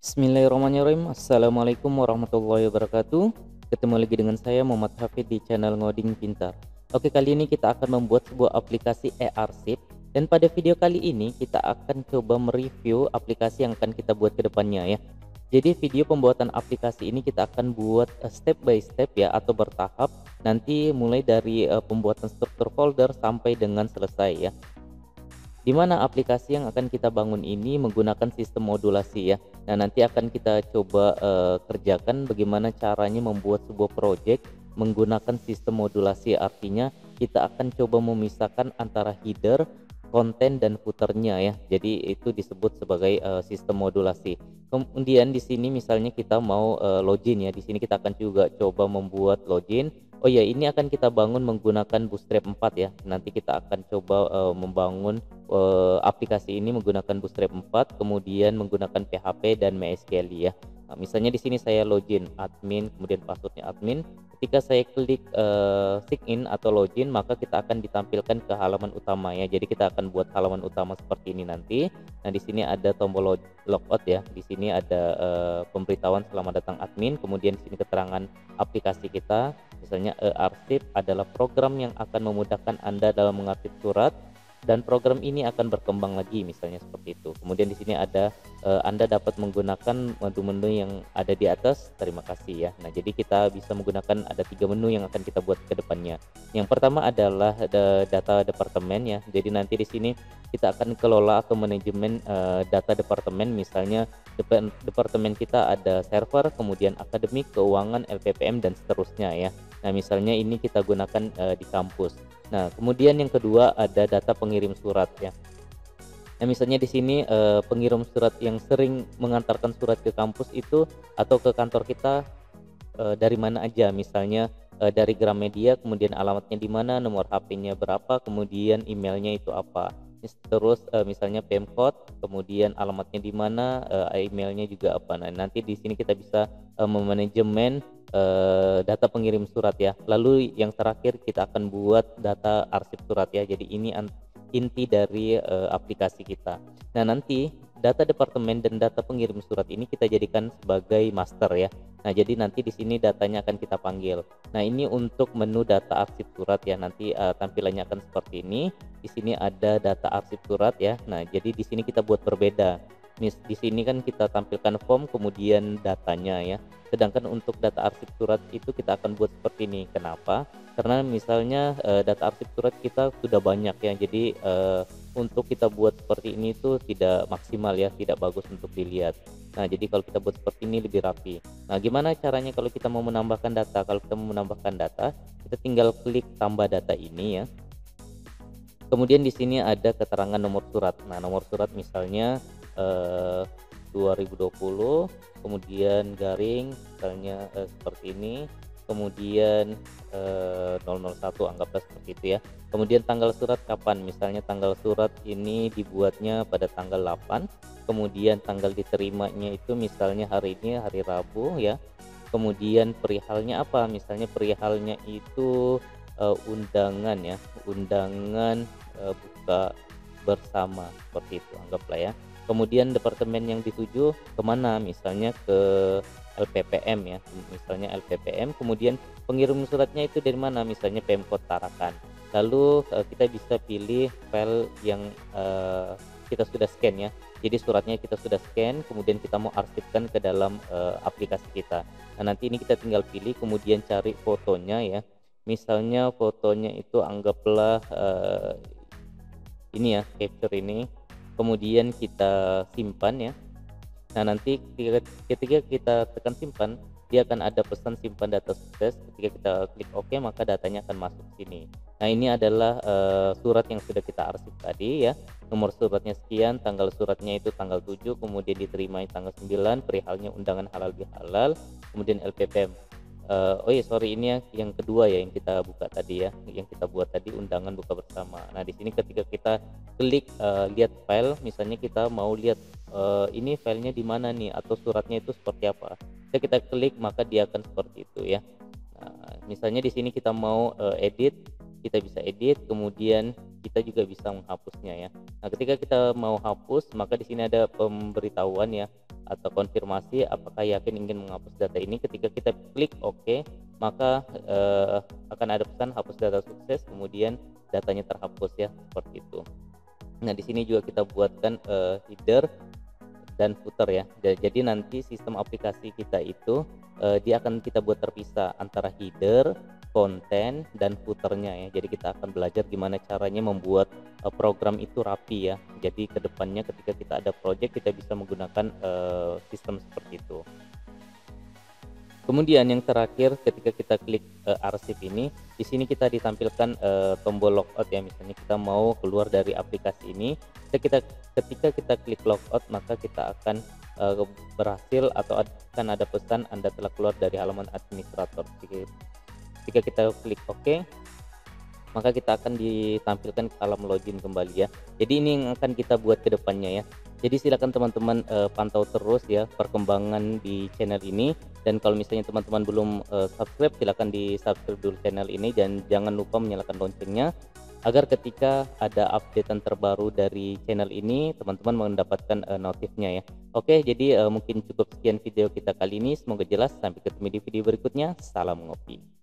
Bismillahirrahmanirrahim. Assalamualaikum warahmatullahi wabarakatuh. Ketemu lagi dengan saya Muhammad Hafid di channel Ngoding Pintar. Oke, kali ini kita akan membuat sebuah aplikasi e-arsip, dan pada video kali ini kita akan coba mereview aplikasi yang akan kita buat ke depannya ya. Jadi video pembuatan aplikasi ini kita akan buat step by step ya, atau bertahap, nanti mulai dari pembuatan struktur folder sampai dengan selesai ya. Di mana aplikasi yang akan kita bangun ini menggunakan sistem modulasi ya. Nah, nanti akan kita coba kerjakan bagaimana caranya membuat sebuah project menggunakan sistem modulasi. Artinya kita akan coba memisahkan antara header, konten dan footernya ya. Jadi itu disebut sebagai sistem modulasi. Kemudian di sini misalnya kita mau login ya. Di sini kita akan juga coba membuat login. Oh ya, ini akan kita bangun menggunakan Bootstrap 4 ya. Nanti kita akan coba membangun aplikasi ini menggunakan Bootstrap 4, kemudian menggunakan PHP dan MySQL ya. Nah, misalnya di sini saya login admin, kemudian passwordnya admin. Ketika saya klik sign in atau login, maka kita akan ditampilkan ke halaman utama ya. Jadi kita akan buat halaman utama seperti ini nanti. Nah, di sini ada tombol logout ya. Di sini ada pemberitahuan selamat datang admin, kemudian di sini keterangan aplikasi kita. Misalnya e-arsip adalah program yang akan memudahkan Anda dalam mengarsip surat, dan program ini akan berkembang lagi, misalnya seperti itu. Kemudian di sini ada Anda dapat menggunakan menu-menu yang ada di atas. Terima kasih ya. Nah, jadi kita bisa menggunakan ada 3 menu yang akan kita buat ke depannya. Yang pertama adalah data departemen ya. Jadi nanti di sini kita akan kelola atau manajemen data departemen. Misalnya departemen kita ada server, kemudian akademik, keuangan, LPPM dan seterusnya ya. Nah, misalnya ini kita gunakan di kampus. Nah, kemudian yang kedua ada data pengirim surat ya. Nah, misalnya di sini pengirim surat yang sering mengantarkan surat ke kampus itu atau ke kantor kita dari mana aja. Misalnya dari Gramedia, kemudian alamatnya di mana, nomor HP-nya berapa, kemudian emailnya itu apa. Terus misalnya Pemkot, kemudian alamatnya di mana, emailnya juga apa. Nah, nanti di sini kita bisa memanajemen data pengirim surat ya. Lalu yang terakhir kita akan buat data arsip surat ya. Jadi ini inti dari aplikasi kita. Nah, nanti data departemen dan data pengirim surat ini kita jadikan sebagai master ya. Nah, jadi nanti di sini datanya akan kita panggil. Nah, ini untuk menu data arsip surat ya. Nanti tampilannya akan seperti ini. Di sini ada data arsip surat ya. Nah, jadi di sini kita buat berbeda. Di sini kan kita tampilkan form kemudian datanya ya. Sedangkan untuk data arsip surat itu kita akan buat seperti ini. Kenapa? Karena misalnya data arsip surat kita sudah banyak ya. Jadi untuk kita buat seperti ini tuh tidak maksimal ya, tidak bagus untuk dilihat. Nah, jadi kalau kita buat seperti ini lebih rapi. Nah, gimana caranya kalau kita mau menambahkan data? Kalau kita mau menambahkan data, kita tinggal klik tambah data ini ya. Kemudian di sini ada keterangan nomor surat. Nah, nomor surat misalnya 2020, kemudian garing misalnya seperti ini, kemudian 001, anggaplah seperti itu ya. Kemudian tanggal surat kapan, misalnya tanggal surat ini dibuatnya pada tanggal 8, kemudian tanggal diterimanya itu misalnya hari ini hari Rabu ya. Kemudian perihalnya apa, misalnya perihalnya itu undangan ya, undangan buka bersama seperti itu, anggaplah ya. Kemudian departemen yang dituju kemana, misalnya ke LPPM ya, misalnya LPPM. Kemudian pengirim suratnya itu dari mana, misalnya Pemkot Tarakan. Lalu kita bisa pilih file yang kita sudah scan ya. Jadi suratnya kita sudah scan, kemudian kita mau arsipkan ke dalam aplikasi kita. Nah, nanti ini kita tinggal pilih, kemudian cari fotonya ya. Misalnya fotonya itu anggaplah ini ya, capture ini. Kemudian kita simpan ya. Nah, nanti ketika kita tekan simpan, dia akan ada pesan simpan data sukses. Ketika kita klik OK, maka datanya akan masuk sini. Nah, ini adalah surat yang sudah kita arsip tadi ya. Nomor suratnya sekian, tanggal suratnya itu tanggal 7, kemudian diterima tanggal 9, perihalnya undangan halal bihalal, kemudian LPPM. Oh iya, sorry, ini yang kedua ya, yang kita buka tadi ya, yang kita buat tadi undangan buka bersama. Nah, di sini ketika kita klik lihat file, misalnya kita mau lihat ini filenya di mana nih, atau suratnya itu seperti apa. Kita klik maka dia akan seperti itu ya. Nah, misalnya di sini kita mau edit, kita bisa edit, kemudian kita juga bisa menghapusnya ya. Nah, ketika kita mau hapus, maka di sini ada pemberitahuan ya. atau konfirmasi apakah yakin ingin menghapus data ini. Ketika kita klik oke, maka akan ada pesan hapus data sukses, kemudian datanya terhapus ya, seperti itu. Nah, di sini juga kita buatkan header dan footer ya. Jadi nanti sistem aplikasi kita itu dia akan kita buat terpisah antara header, konten, dan footernya ya. Jadi kita akan belajar gimana caranya membuat program itu rapi ya. Jadi kedepannya ketika kita ada project kita bisa menggunakan sistem seperti itu. Kemudian yang terakhir ketika kita klik arsip ini, di sini kita ditampilkan tombol logout ya. Misalnya kita mau keluar dari aplikasi ini, ketika kita klik logout maka kita akan berhasil atau akan ada pesan Anda telah keluar dari halaman administrator. Ketika kita klik OK, maka kita akan ditampilkan kolom login kembali ya. Jadi ini yang akan kita buat ke depannya ya. Jadi silakan teman-teman pantau terus ya perkembangan di channel ini, dan kalau misalnya teman-teman belum subscribe, silakan di subscribe dulu channel ini dan jangan lupa menyalakan loncengnya agar ketika ada updatean terbaru dari channel ini teman-teman mendapatkan notifnya ya. Oke, jadi mungkin cukup sekian video kita kali ini, semoga jelas. Sampai ketemu di video berikutnya. Salam ngopi.